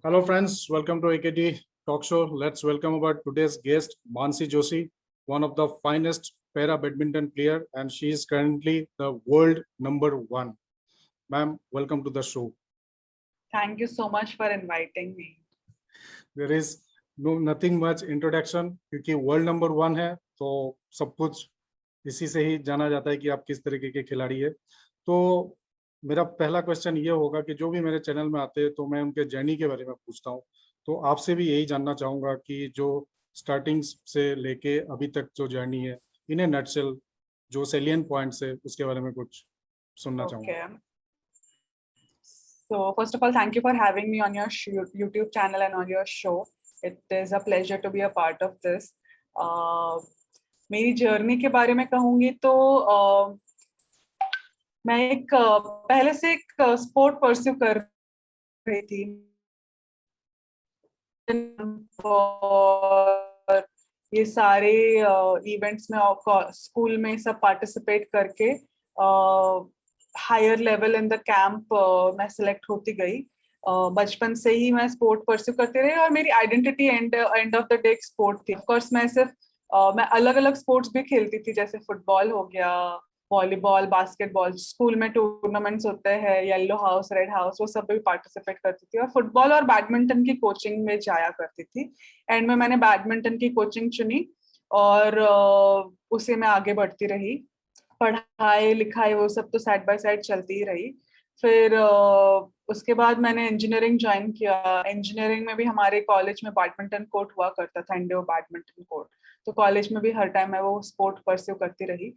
Hello friends, welcome to AKT Talk Show. Let's welcome our today's guest, Mansi Joshi, one of the finest para badminton player, and she is currently the world number one. Ma'am, welcome to the show. Thank you so much for inviting me. There is nothing much introduction क्योंकि world number one है तो सब कुछ इसी से ही जाना जाता है कि आप किस तरीके के खिलाड़ी है। तो मेरा पहला क्वेश्चन ये होगा कि जो भी मेरे चैनल में आते हैं तो मैं उनके जर्नी के बारे में पूछता हूँ, तो आपसे भी यही जानना चाहूंगा कि जो स्टार्टिंग से लेके अभी तक जो जर्नी है इन ए नटसेल, जो सेलियन पॉइंट्स है उसके बारे में कुछ सुनना चाहूंगा। So first of all, thank you for having me on your YouTube channel and on your show. It is a pleasure to be a part of this. मेरी जर्नी के बारे में कहूँगी तो मैं एक पहले से एक स्पोर्ट परस्यू कर रही थी और ये सारे इवेंट्स में स्कूल में सब पार्टिसिपेट करके higher level in the camp मैं सिलेक्ट होती गई। बचपन से ही मैं स्पोर्ट परस्यू करती रही और मेरी identity end of the day sport थी। ऑफ कोर्स मैं सिर्फ मैं अलग अलग स्पोर्ट्स भी खेलती थी, जैसे फुटबॉल हो गया, वॉलीबॉल, बास्केटबॉल। स्कूल में टूर्नामेंट्स होते हैं, येलो हाउस, रेड हाउस, वो सब भी पार्टिसिपेट करती थी और फुटबॉल और बैडमिंटन की कोचिंग में जाया करती थी। एंड में मैंने बैडमिंटन की कोचिंग चुनी और उसे मैं आगे बढ़ती रही। पढ़ाई लिखाई वो सब तो साइड बाय साइड चलती ही रही। फिर उसके बाद मैंने इंजीनियरिंग ज्वाइन किया। इंजीनियरिंग में भी हमारे कॉलेज में बैडमिंटन कोर्ट हुआ करता था, इंडोर बैडमिंटन कोर्ट। तो कॉलेज में भी हर टाइम मैं वो स्पोर्ट परस्यू करती रही।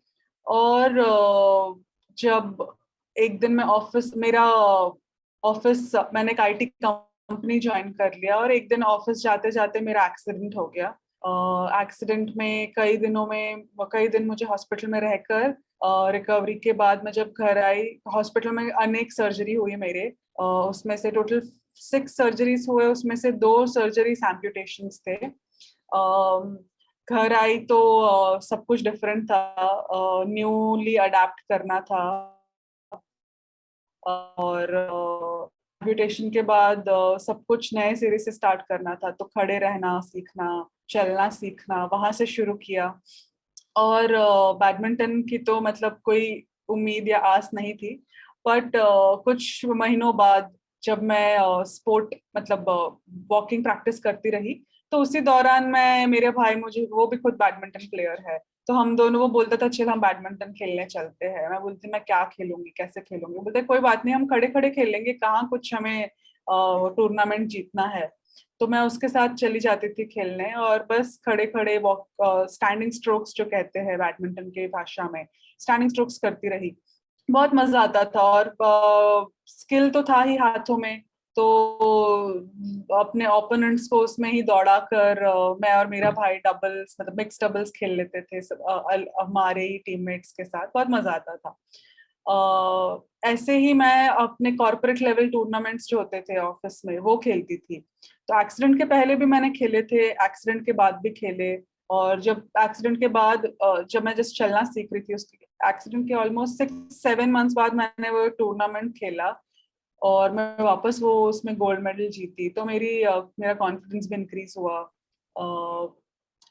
और जब एक दिन मैं मैंने एक IT कंपनी ज्वाइन कर लिया और एक दिन ऑफिस जाते जाते मेरा एक्सीडेंट हो गया। एक्सीडेंट में कई दिन मुझे हॉस्पिटल में रहकर रिकवरी के बाद मैं जब घर आई, हॉस्पिटल में अनेक सर्जरी हुई मेरे। उसमें से टोटल 6 सर्जरीज हुए, उसमें से 2 सर्जरीज एम्पुटेशंस थे। घर आई तो सब कुछ डिफरेंट था, न्यूली अडेप्ट करना था और एम्पुटेशन के बाद सब कुछ नए सिरे से स्टार्ट करना था। तो खड़े रहना सीखना, चलना सीखना, वहां से शुरू किया। और बैडमिंटन की तो मतलब कोई उम्मीद या आस नहीं थी, बट कुछ महीनों बाद जब मैं स्पोर्ट मतलब वॉकिंग प्रैक्टिस करती रही, तो उसी दौरान मेरे भाई, वो भी खुद बैडमिंटन प्लेयर है, तो हम दोनों, वो बोलता था चल हम बैडमिंटन खेलने चलते हैं। मैं बोलती मैं क्या खेलूंगी, कैसे खेलूंगी? बोलते कोई बात नहीं, हम खड़े खड़े खेलेंगे, कहाँ कुछ हमें टूर्नामेंट जीतना है। तो मैं उसके साथ चली जाती थी खेलने और बस खड़े खड़े स्टैंडिंग स्ट्रोक्स जो कहते हैं बैडमिंटन के भाषा में, स्टैंडिंग स्ट्रोक्स करती रही। बहुत मजा आता था और स्किल तो था ही हाथों में, तो अपने ओपोनेंट्स को उसमें ही दौड़ा कर मैं और मेरा भाई डबल्स मतलब मिक्स डबल्स खेल लेते थे हमारे ही टीममेट्स के साथ। बहुत मजा आता था। ऐसे ही मैं अपने कॉर्पोरेट लेवल टूर्नामेंट्स जो होते थे ऑफिस में वो खेलती थी। तो एक्सीडेंट के पहले भी मैंने खेले थे, एक्सीडेंट के बाद भी खेले। और जब एक्सीडेंट के बाद जब मैं जस्ट चलना सीख रही थी, उसके एक्सीडेंट के ऑलमोस्ट 6-7 मंथ्स बाद मैंने वो टूर्नामेंट खेला और मैं वापस वो उसमें गोल्ड मेडल जीती। तो मेरा कॉन्फिडेंस भी इंक्रीज हुआ।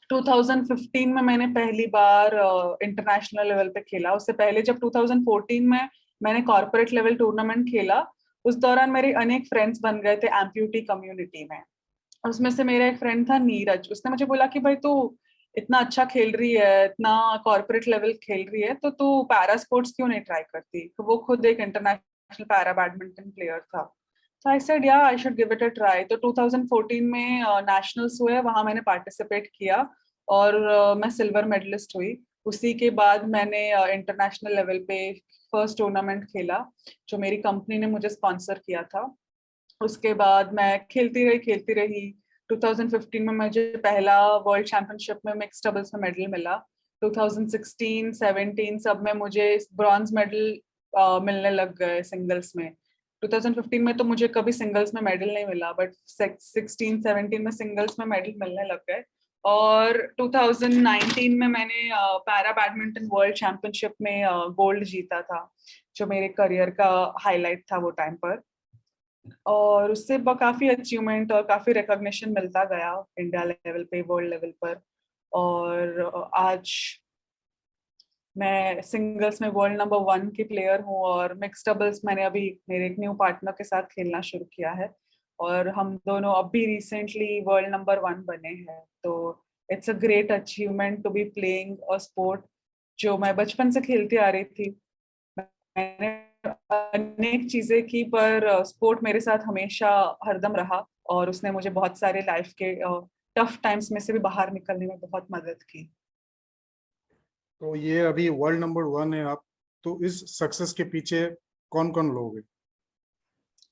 2015 में मैंने पहली बार इंटरनेशनल लेवल पे खेला। उससे पहले जब 2014 में मैंने कॉर्पोरेट लेवल टूर्नामेंट खेला, उस दौरान मेरे अनेक फ्रेंड्स बन गए थे एम्प्यूटी कम्युनिटी में। उसमें से मेरा एक फ्रेंड था नीरज, उसने मुझे बोला कि भाई तू इतना अच्छा खेल रही है, इतना कॉर्पोरेट लेवल खेल रही है, तो तू पैरा स्पोर्ट्स क्यों नहीं ट्राई करती? तो वो खुद एक इंटरनेशनल पैरा बैडमिंटन प्लेयर था। तो आई सेड या I should give it a try. तो 2014 में नेशनल्स हुए, वहां मैंने पार्टिसिपेट किया और मैं सिल्वर मेडलिस्ट हुई। उसी के बाद मैंने इंटरनेशनल लेवल पे फर्स्ट टूर्नामेंट खेला जो मेरी कंपनी ने मुझे स्पॉन्सर किया था। उसके बाद मैं खेलती रही। 2015 में मुझे पहला वर्ल्ड चैंपियनशिप में मिक्स डबल्स में मेडल मिला। 2016-17 सब में मुझे ब्रॉन्ज मेडल मिलने लग गए सिंगल्स में। 2015 में तो मुझे कभी सिंगल्स में मेडल नहीं मिला, बट 16-17 में सिंगल्स में मेडल मिलने लग गए। और 2019 में मैंने पैरा बैडमिंटन वर्ल्ड चैंपियनशिप में गोल्ड जीता था, जो मेरे करियर का हाईलाइट था वो टाइम पर। और उससे काफी अचीवमेंट और काफी रिकॉग्निशन मिलता गया इंडिया लेवल पे, वर्ल्ड लेवल पर। और आज मैं सिंगल्स में वर्ल्ड नंबर 1 की प्लेयर हूँ, और मिक्स डबल्स मैंने अभी मेरे एक न्यू पार्टनर के साथ खेलना शुरू किया है, और हम दोनों अभी रिसेंटली वर्ल्ड नंबर 1 बने हैं। तो it's a great achievement to be playing a sport जो मैं बचपन से खेलती आ रही थी। मैंने अनेक चीजें की, पर स्पोर्ट मेरे साथ हमेशा हरदम रहा, और उसने मुझे बहुत सारे लाइफ के टफ टाइम्स में से भी बाहर निकलने में बहुत मदद की। तो ये अभी वर्ल्ड नंबर 1 है आप, तो इस सक्सेस के पीछे कौन कौन लोग हैं?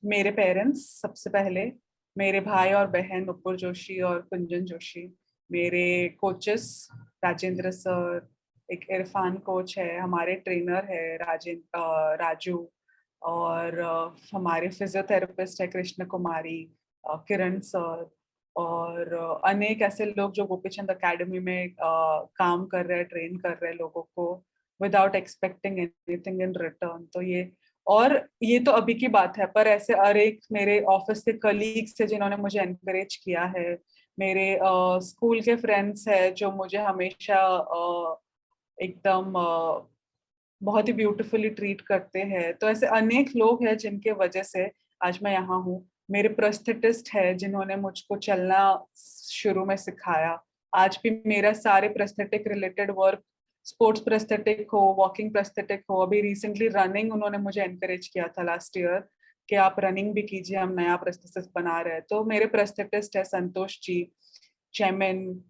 मेरे पेरेंट्स सबसे पहले, मेरे भाई और बहन नुपुर जोशी और कुंजन जोशी, मेरे कोचेस राजेंद्र सर, एक इरफान कोच है, हमारे ट्रेनर है राजू, और हमारे फिजियोथेरेपिस्ट है कृष्ण कुमारी, किरण सर, और अनेक ऐसे लोग जो गोपीचंद अकेडमी में काम कर रहे हैं, ट्रेन कर रहे हैं लोगों को without expecting anything in return. तो ये तो अभी की बात है, पर ऐसे हर एक मेरे ऑफिस के कलीग्स थे जिन्होंने मुझे एनकरेज किया है, मेरे स्कूल के फ्रेंड्स है जो मुझे हमेशा एकदम बहुत ही ब्यूटीफुली ट्रीट करते हैं। तो ऐसे अनेक लोग हैं जिनके वजह से आज मैं यहाँ हूँ। मेरे प्रोस्थेटिस्ट है जिन्होंने मुझको चलना शुरू में सिखाया। आज भी मेरा सारे prosthetic related work, sports prosthetic हो, वॉकिंग प्रोस्थेटिक हो, अभी रिसेंटली रनिंग उन्होंने मुझे एनकरेज किया था लास्ट ईयर कि आप रनिंग भी कीजिए, हम नया प्रोस्थेटिस बना रहे हैं। तो मेरे प्रोस्थेटिस्ट है संतोष जी, चैमिन,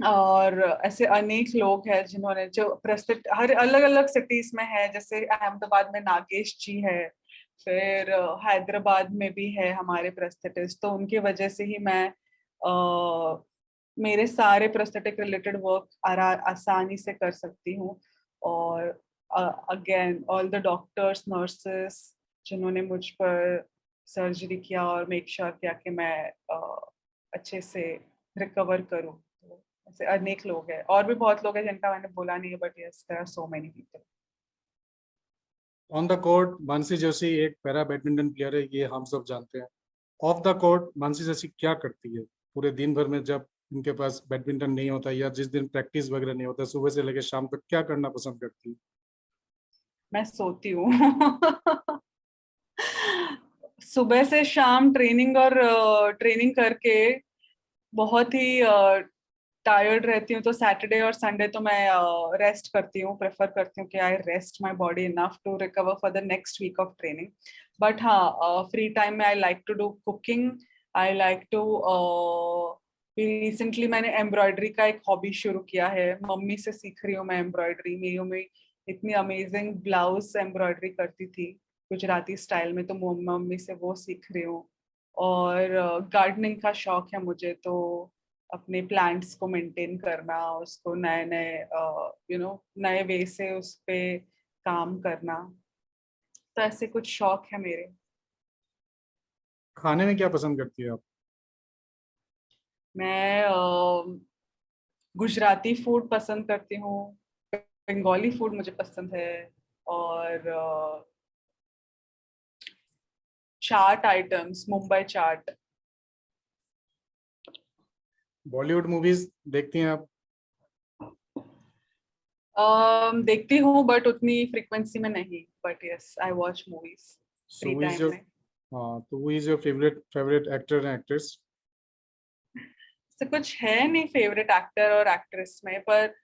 और ऐसे अनेक लोग हैं जिन्होंने जो प्रस्तुत हर अलग अलग सिटीज में है, जैसे अहमदाबाद में नागेश जी है, फिर हैदराबाद में भी है हमारे प्रेस्थेटिस्ट। तो उनकी वजह से ही मैं मेरे सारे प्रेस्थेटिक रिलेटेड वर्क आसानी से कर सकती हूँ। और again all the doctors, nurses जिन्होंने मुझ पर सर्जरी किया और मेक श्योर किया कि मैं अच्छे से रिकवर करूँ। तो ऐसे अनेक लोग हैं, और भी बहुत लोग हैं जिनका मैंने बोला नहीं है, but yes there are so many people. On the court Mansi Joshi एक पैरा बैडमिंटन प्लेयर है, ये हम सब जानते हैं। Of the court Mansi Joshi क्या करती है पूरे दिन भर में, जब उनके पास बैडमिंटन नहीं होता या जिस दिन प्रैक्टिस वगैरह नहीं होता, सुबह से लेकर शाम तक क्या करना पसंद करती है? मैं सोती हूँ। सुबह से शाम ट्रेनिंग और ट्रेनिंग करके बहुत ही टायर्ड रहती हूँ, तो सैटरडे और संडे तो मैं रेस्ट करती हूँ, प्रेफर करती हूँ कि I rest my body enough to recover for the next week of training. But हाँ, फ्री टाइम में I like to do cooking, I like to recently मैंने एम्ब्रॉयडरी का एक हॉबी शुरू किया है, मम्मी से सीख रही हूँ मैं एम्ब्रॉयडरी। मेरी मम्मी इतनी अमेजिंग ब्लाउज एम्ब्रॉयडरी करती थी गुजराती स्टाइल में, तो मम्मी से वो सीख रही हूँ। और गार्डनिंग का शौक है मुझे, तो अपने प्लांट्स को मेंटेन करना, उसको नए नए नए वे से उस पे काम करना, तो ऐसे कुछ शौक है मेरे। खाने में क्या पसंद करती है आप? मैं गुजराती फूड पसंद करती हूँ, बंगाली फूड मुझे पसंद है, और चाट आइटम्स, मुंबई चाट। बॉलीवुड मूवीज देखती हैं आप? देखती हूँ बट उतनी फ्रीक्वेंसी में नहीं, but yes I watch movies so free who is time your, में। हाँ, तो who is your favourite actor and actress? से कुछ है नहीं फेवरेट एक्टर और एक्ट्रेस में, पर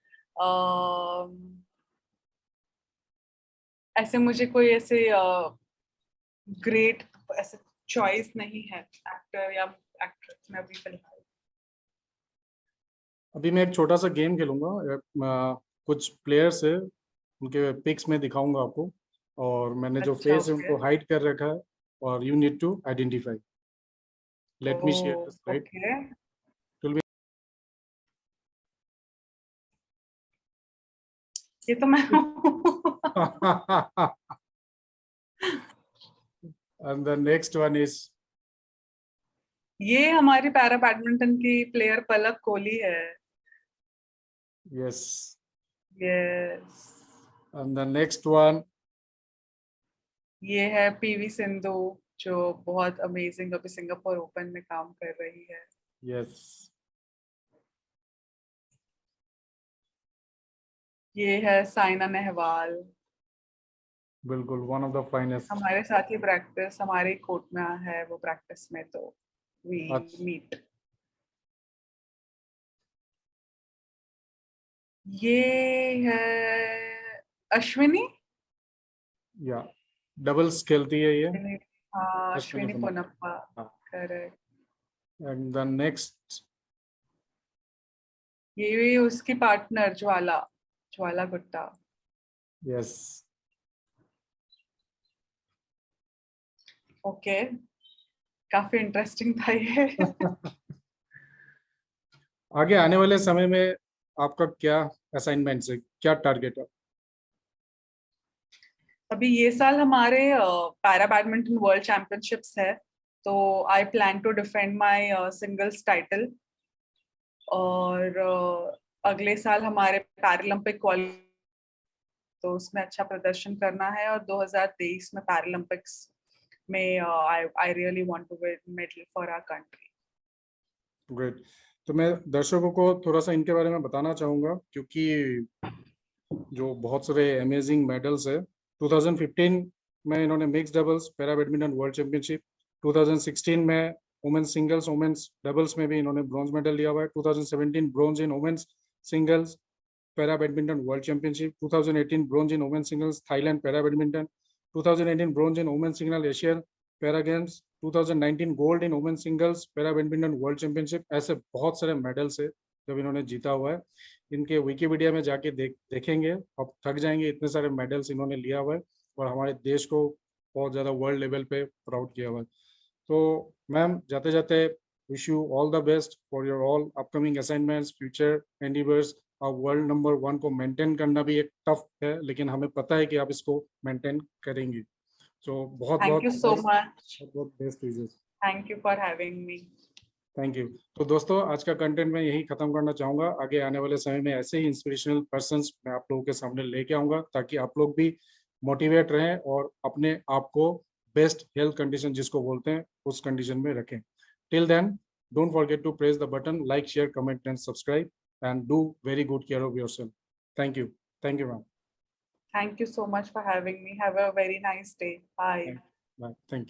ऐसे मुझे कोई ऐसे ग्रेट ऐसे चॉइस नहीं है एक्टर या एक्ट्रेस में अभी फिलहाल। अभी मैं एक छोटा सा गेम खेलूंगा, कुछ प्लेयर्स है, उनके पिक्स में दिखाऊंगा आपको, और मैंने जो अच्छा, फेस है ओके। उनको हाइड कर रखा है, और you need to identify. Let me share the slide. Okay, ये तो मैं हूँ। and the next one is, ये हमारी पैरा बैडमिंटन की प्लेयर पलक कोहली है। yes, yes, and the next one, ये है पीवी सिंधु। जो बहुत अमेजिंग अभी सिंगापुर ओपन में काम कर रही है। यस, ये है साइना नेहवाल, बिल्कुल वन ऑफ द फाइनेस्ट। हमारे साथ ही प्रैक्टिस हमारे कोर्ट में है वो प्रैक्टिस में, तो वी अच्छा, मीट। ये है अश्विनी, या डबल्स खेलती है ये हाँ अश्विनी अश्विनी पोनप्पा। पोनप्पा, हाँ, करेक्ट। एंड द नेक्स्ट, ये भी उसकी पार्टनर ज्वाला, ज्वाला गुट्टा। यस। ओके, काफी इंटरेस्टिंग था ये। आगे आने वाले समय में आपका क्या असाइनमेंट है, क्या टारगेट है? अभी ये साल हमारे पैरा बैडमिंटन वर्ल्ड चैंपियनशिप्स है, तो I plan to defend my singles title. और अगले साल हमारे पैरालंपिक क्वाल, तो उसमें अच्छा प्रदर्शन करना है। और 2023 में पैरालंपिक्स में I really want to win medal for our country. Great. तो मैं दर्शकों को थोड़ा सा इनके बारे में बताना चाहूँगा, क्योंकि जो बहुत सारे अमेजिंग मेडल्स है। 2015 में इन्होंने mix doubles para badminton world championship, 2016 में वुमेन्स सिंगल्स वुमेन्स डबल्स में भी इन्होंने ब्रॉन्ज मेडल लिया हुआ है, 2017 bronze in women's singles para badminton world championship, 2018 bronze in women's singles Thailand para badminton, 2018 bronze in women's single Asian para games, 2019 gold in women's singles para badminton world championship. ऐसे बहुत सारे medals है जब इन्होंने जीता हुआ है। इनके विकिपीडिया में जाके देखेंगे, आप थक जाएंगे, इतने सारे मेडल्स इन्होंने लिया हुआ है और हमारे देश को बहुत ज़्यादा वर्ल्ड लेवल पे प्राउड किया हुआ है। तो मैम, जाते जाते wish you all the best for your all upcoming assignments, future endeavours. और वर्ल्ड नंबर 1 को मेंटेन करना भी एक टफ है, लेकिन हमें पता है कि आप इसको मेंटेन करेंगी। तो बहुत थैंक बहुत यू सो मच, बहुत बहुत best wishes. Thank you for having me. Thank you. तो दोस्तों, आज का कंटेंट मैं यही खत्म करना चाहूंगा। आगे आने वाले समय में ऐसे ही इंस्पिरेशनल पर्संस मैं आप लोगों के सामने लेके आऊंगा, ताकि आप लोग भी मोटिवेट रहें और अपने आप को बेस्ट हेल्थ कंडीशन जिसको बोलते हैं उस कंडीशन में रखें। Till then, don't forget to press the button like, share, comment and subscribe and do very good care of yourself. Thank you. Thank you ma'am. Thank you so much for having me. Have a very nice day. Bye. Bye. Thank you.